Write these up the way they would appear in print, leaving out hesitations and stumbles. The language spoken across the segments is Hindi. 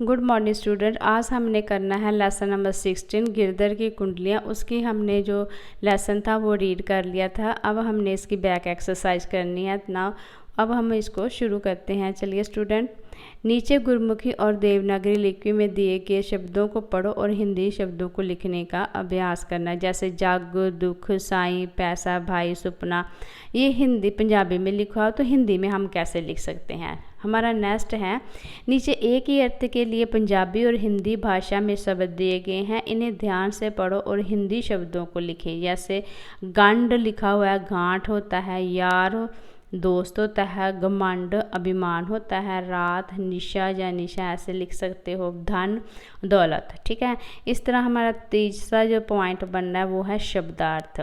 Good morning student. आज हमने करना है लेसन नंबर 16 गिरधर की कुंडलियाँ। उसकी हमने जो लेसन था वो रीड कर लिया था। अब हमने इसकी बैक एक्सरसाइज करनी है ना। अब हम इसको शुरू करते हैं। चलिए स्टूडेंट, नीचे गुरमुखी और देवनागरी लिपि में दिए गए शब्दों को पढ़ो और हिंदी शब्दों को लिखने का अभ्यास करना है। जैसे जग, दुख, साईं, पैसा, भाई, सपना। ये हिंदी पंजाबी में लिखा हो तो हिंदी में हम कैसे लिख सकते हैं। हमारा नेक्स्ट है, नीचे एक ही अर्थ के लिए पंजाबी और हिंदी भाषा में शब्द दिए गए हैं, इन्हें ध्यान से पढ़ो और हिंदी शब्दों को लिखें। जैसे गंड लिखा हुआ है, गांठ होता है, यार दोस्त होता है, घमंड अभिमान होता है, रात निशा या निशा ऐसे लिख सकते हो, धन दौलत। ठीक है, इस तरह हमारा तीसरा जो पॉइंट बनना है वो है शब्दार्थ।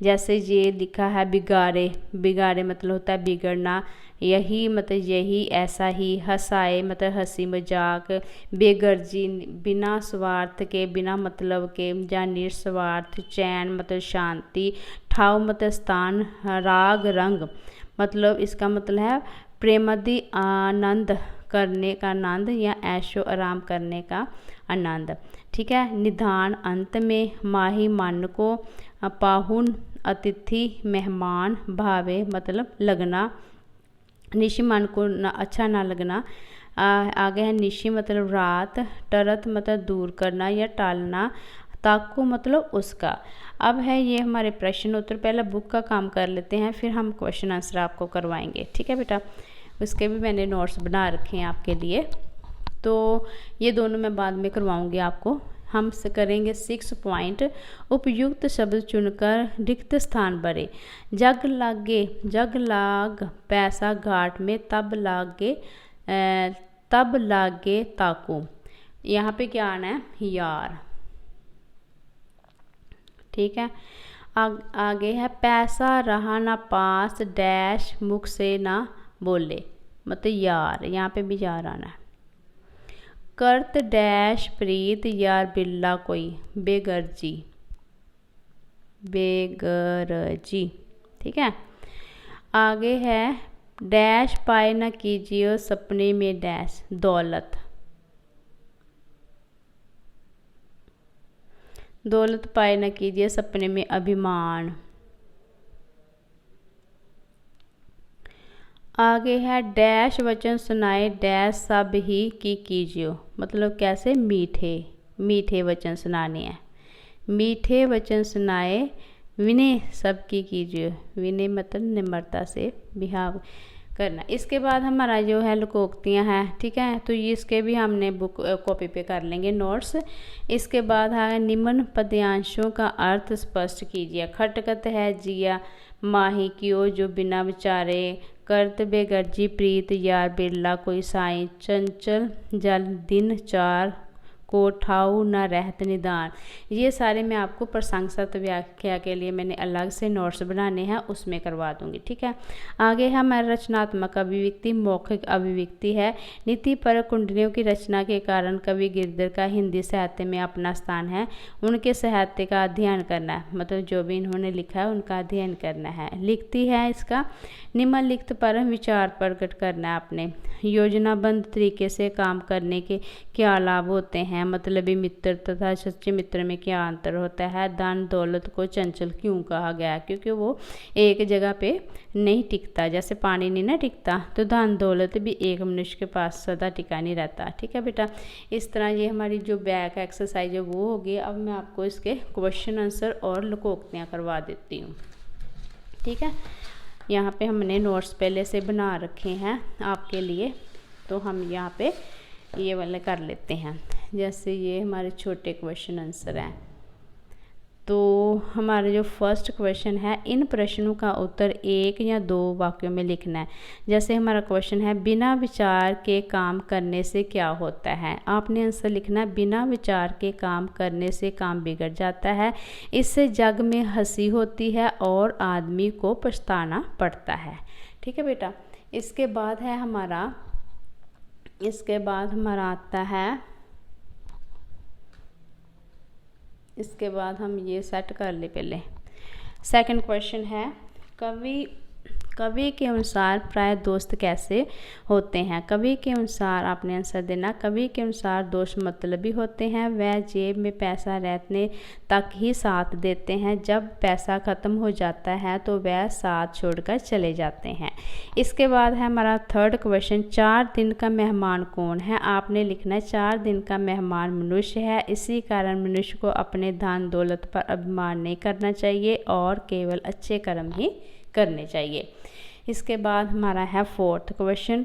जैसे ये लिखा है बिगाड़े, बिगाड़े मतलब होता है बिगड़ना, यही मतलब यही, ऐसा ही, हंसाए मतलब हंसी मजाक, बेगर्जी बिना स्वार्थ के, बिना मतलब के या निस्वार्थ, चैन मतलब शांति, ठाव मतलब स्थान, राग रंग मतलब इसका मतलब है प्रेमादि आनंद करने का आनंद या ऐशो आराम करने का आनंद। ठीक है, निधान अंत में, माही मन को, पाहुन अतिथि मेहमान, भावे मतलब लगना, निशी मन को ना अच्छा ना लगना। आगे है निशी मतलब रात, टरत मतलब दूर करना या टालना, ताकू मतलब उसका। अब है ये हमारे प्रश्न उत्तर। पहले बुक का काम कर लेते हैं, फिर हम क्वेश्चन आंसर आपको करवाएंगे। ठीक है बेटा, उसके भी मैंने नोट्स बना रखे हैं आपके लिए, तो ये दोनों मैं बाद में करवाऊंगी आपको। हम करेंगे 6 पॉइंट। उपयुक्त शब्द चुनकर रिक्त स्थान भरे। जग लागे, जग लाग पैसा घाट में, तब लागे ताकू। यहाँ पे क्या आना है, यार। ठीक है, आगे है पैसा रहा ना पास, डैश मुख से ना बोले मतलब यार, यहाँ पे भी यार आना है। करत डैश प्रीत यार बिल्ला कोई, बेगर्जी, बेगरजी। ठीक है, आगे है डैश पाए ना कीजिए सपने में, डैश दौलत, दौलत पाए न कीजिए सपने में, अभिमान। आगे है डैश वचन सुनाए, डैश सब ही की कीजिए मतलब कैसे, मीठे, मीठे वचन सुनाने हैं। मीठे वचन सुनाए, विनय सबकी कीजिए, विनय मतलब निम्रता से बिहाव करना। इसके बाद हमारा जो है लोकोक्तियाँ हैं। ठीक है, तो इसके भी हमने बुक कॉपी पे कर लेंगे नोट्स। इसके बाद है निम्न पद्यांशों का अर्थ स्पष्ट कीजिए। खटखट है जिया माही क्यों जो बिना विचारे, करत बेगर्जी प्रीत यार बिरला कोई साई, चंचल जल दिन चार को ठाऊ न रहत निदान। ये सारे मैं आपको प्रशंसक व्याख्या के लिए मैंने अलग से नोट्स बनाने हैं, उसमें करवा दूंगी। ठीक है, आगे है हमारा रचनात्मक अभिव्यक्ति, मौखिक अभिव्यक्ति है। नीति पर कुंडलियों की रचना के कारण कवि गिरधर का हिंदी साहित्य में अपना स्थान है। उनके साहित्य का अध्ययन करना है मतलब जो भी इन्होंने लिखा है उनका अध्ययन करना है। लिखती है इसका निम्नलिखित पर विचार प्रकट करना है आपने। योजनाबद्ध तरीके से काम करने के क्या लाभ होते हैं, मतलबी मित्र तथा सच्चे मित्र में क्या अंतर होता है, धन दौलत को चंचल क्यों कहा गया, क्योंकि वो एक जगह पे नहीं टिकता, जैसे पानी नहीं ना टिकता, तो धन दौलत भी एक मनुष्य के पास सदा टिका नहीं रहता। ठीक है बेटा, इस तरह ये हमारी जो बैक एक्सरसाइज है वो होगी। अब मैं आपको इसके क्वेश्चन आंसर और लोकोक्तियाँ करवा देती हूँ। ठीक है, यहाँ पे हमने नोट्स पहले से बना रखे हैं आपके लिए, तो हम यहाँ पे ये वाले कर लेते हैं। जैसे ये हमारे छोटे क्वेश्चन आंसर हैं, तो हमारा जो फर्स्ट क्वेश्चन है, इन प्रश्नों का उत्तर 1 या 2 वाक्यों में लिखना है। जैसे हमारा क्वेश्चन है बिना विचार के काम करने से क्या होता है, आपने आंसर लिखना है बिना विचार के काम करने से काम बिगड़ जाता है, इससे जग में हंसी होती है और आदमी को पछताना पड़ता है। ठीक है बेटा, इसके बाद हमारा आता है, इसके बाद हम ये सेट कर ले। पहले सेकंड क्वेश्चन है, कवि के अनुसार प्राय दोस्त कैसे होते हैं। कवि के अनुसार आपने आंसर देना। कवि के अनुसार दोस्त मतलबी होते हैं। वह जेब में पैसा रहने तक ही साथ देते हैं, जब पैसा ख़त्म हो जाता है तो वह साथ छोड़कर चले जाते हैं। इसके बाद है हमारा थर्ड क्वेश्चन, 4 दिन का मेहमान कौन है। आपने लिखना है 4 दिन का मेहमान मनुष्य है। इसी कारण मनुष्य को अपने धन दौलत पर अभिमान नहीं करना चाहिए और केवल अच्छे कर्म ही करने चाहिए। इसके बाद हमारा है फोर्थ क्वेश्चन,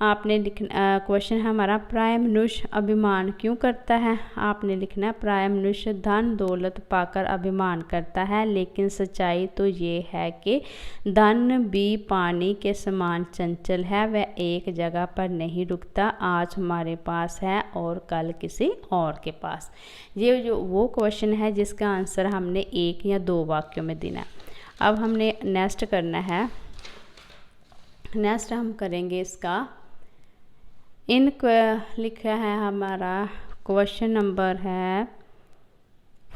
आपने लिखना क्वेश्चन है हमारा, प्राय मनुष्य अभिमान क्यों करता है। आपने लिखना है प्राय मनुष्य धन दौलत पाकर अभिमान करता है, लेकिन सच्चाई तो ये है कि धन भी पानी के समान चंचल है, वह एक जगह पर नहीं रुकता। आज हमारे पास है और कल किसी और के पास। ये जो वो क्वेश्चन है जिसका आंसर हमने 1 या 2 वाक्यों में देना। अब हमने नेक्स्ट करना है, नेक्स्ट हम करेंगे इसका लिखा है हमारा क्वेश्चन नंबर है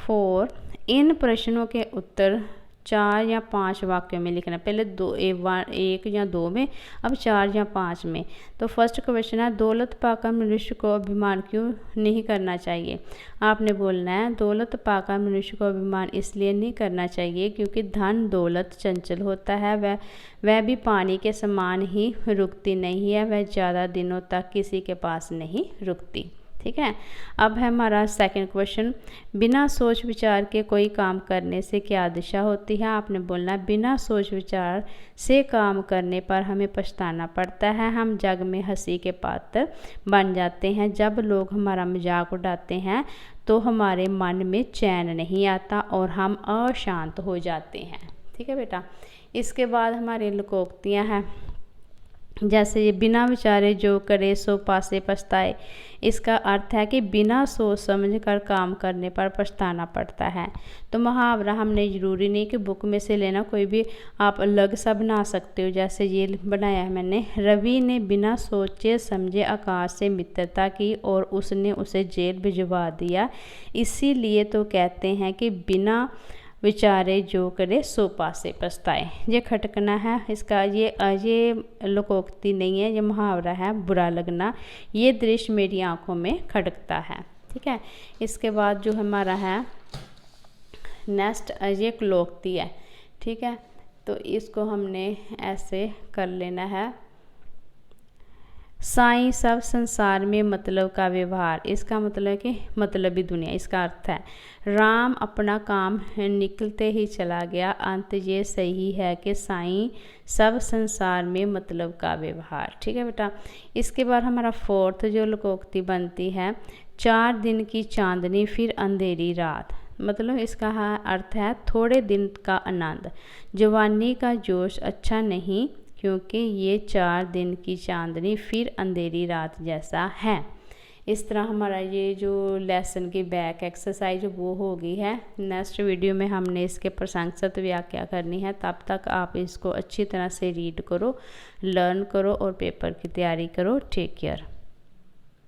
4। इन प्रश्नों के उत्तर 4 या 5 वाक्यों में लिखना। पहले 1 या 2 में, अब 4 या 5 में। तो फर्स्ट क्वेश्चन है, दौलत पाकर मनुष्य को अभिमान क्यों नहीं करना चाहिए। आपने बोलना है दौलत पाकर मनुष्य को अभिमान इसलिए नहीं करना चाहिए क्योंकि धन दौलत चंचल होता है, वह भी पानी के समान ही रुकती नहीं है, वह ज़्यादा दिनों तक किसी के पास नहीं रुकती। ठीक है। अब है हमारा सेकंड क्वेश्चन, बिना सोच विचार के कोई काम करने से क्या दिशा होती है। आपने बोलना बिना सोच विचार से काम करने पर हमें पछताना पड़ता है, हम जग में हंसी के पात्र बन जाते हैं। जब लोग हमारा मजाक उड़ाते हैं तो हमारे मन में चैन नहीं आता और हम अशांत हो जाते हैं। ठीक है बेटा। इसके बाद हमारे लोकोक्तियाँ हैं, जैसे ये बिना विचारे जो करे सो पासे पछताए। इसका अर्थ है कि बिना सोच समझ कर काम करने पर पछताना पड़ता है। तो मुहावरा हमने ज़रूरी नहीं कि बुक में से लेना, कोई भी आप अलग सा बना सकते हो। जैसे ये बनाया है मैंने, रवि ने बिना सोचे समझे आकाश से मित्रता की और उसने उसे जेल भिजवा दिया। इसीलिए तो कहते हैं कि बिना विचारे जो करे सो पासे पछताए। ये खटकना है इसका, ये लोकोक्ति नहीं है, ये मुहावरा है बुरा लगना। ये दृश्य मेरी आंखों में खटकता है। ठीक है। इसके बाद जो हमारा है नेक्स्ट, ये लोकोक्ति है। ठीक है। तो इसको हमने ऐसे कर लेना है, साईं सब संसार में मतलब का व्यवहार। इसका मतलब है कि मतलबी दुनिया। इसका अर्थ है राम अपना काम निकलते ही चला गया। अंत ये सही है कि साईं सब संसार में मतलब का व्यवहार। ठीक है बेटा। इसके बाद हमारा फोर्थ जो लोकोक्ति बनती है, 4 दिन की चांदनी फिर अंधेरी रात। मतलब इसका अर्थ है थोड़े दिन का आनंद, जवानी का जोश अच्छा नहीं क्योंकि ये 4 दिन की चांदनी फिर अंधेरी रात जैसा है। इस तरह हमारा ये जो लेसन की बैक एक्सरसाइज वो हो गई है। नेक्स्ट वीडियो में हमने इसके प्रशंसत व्याख्या करनी है। तब तक आप इसको अच्छी तरह से रीड करो, लर्न करो और पेपर की तैयारी करो। Take care.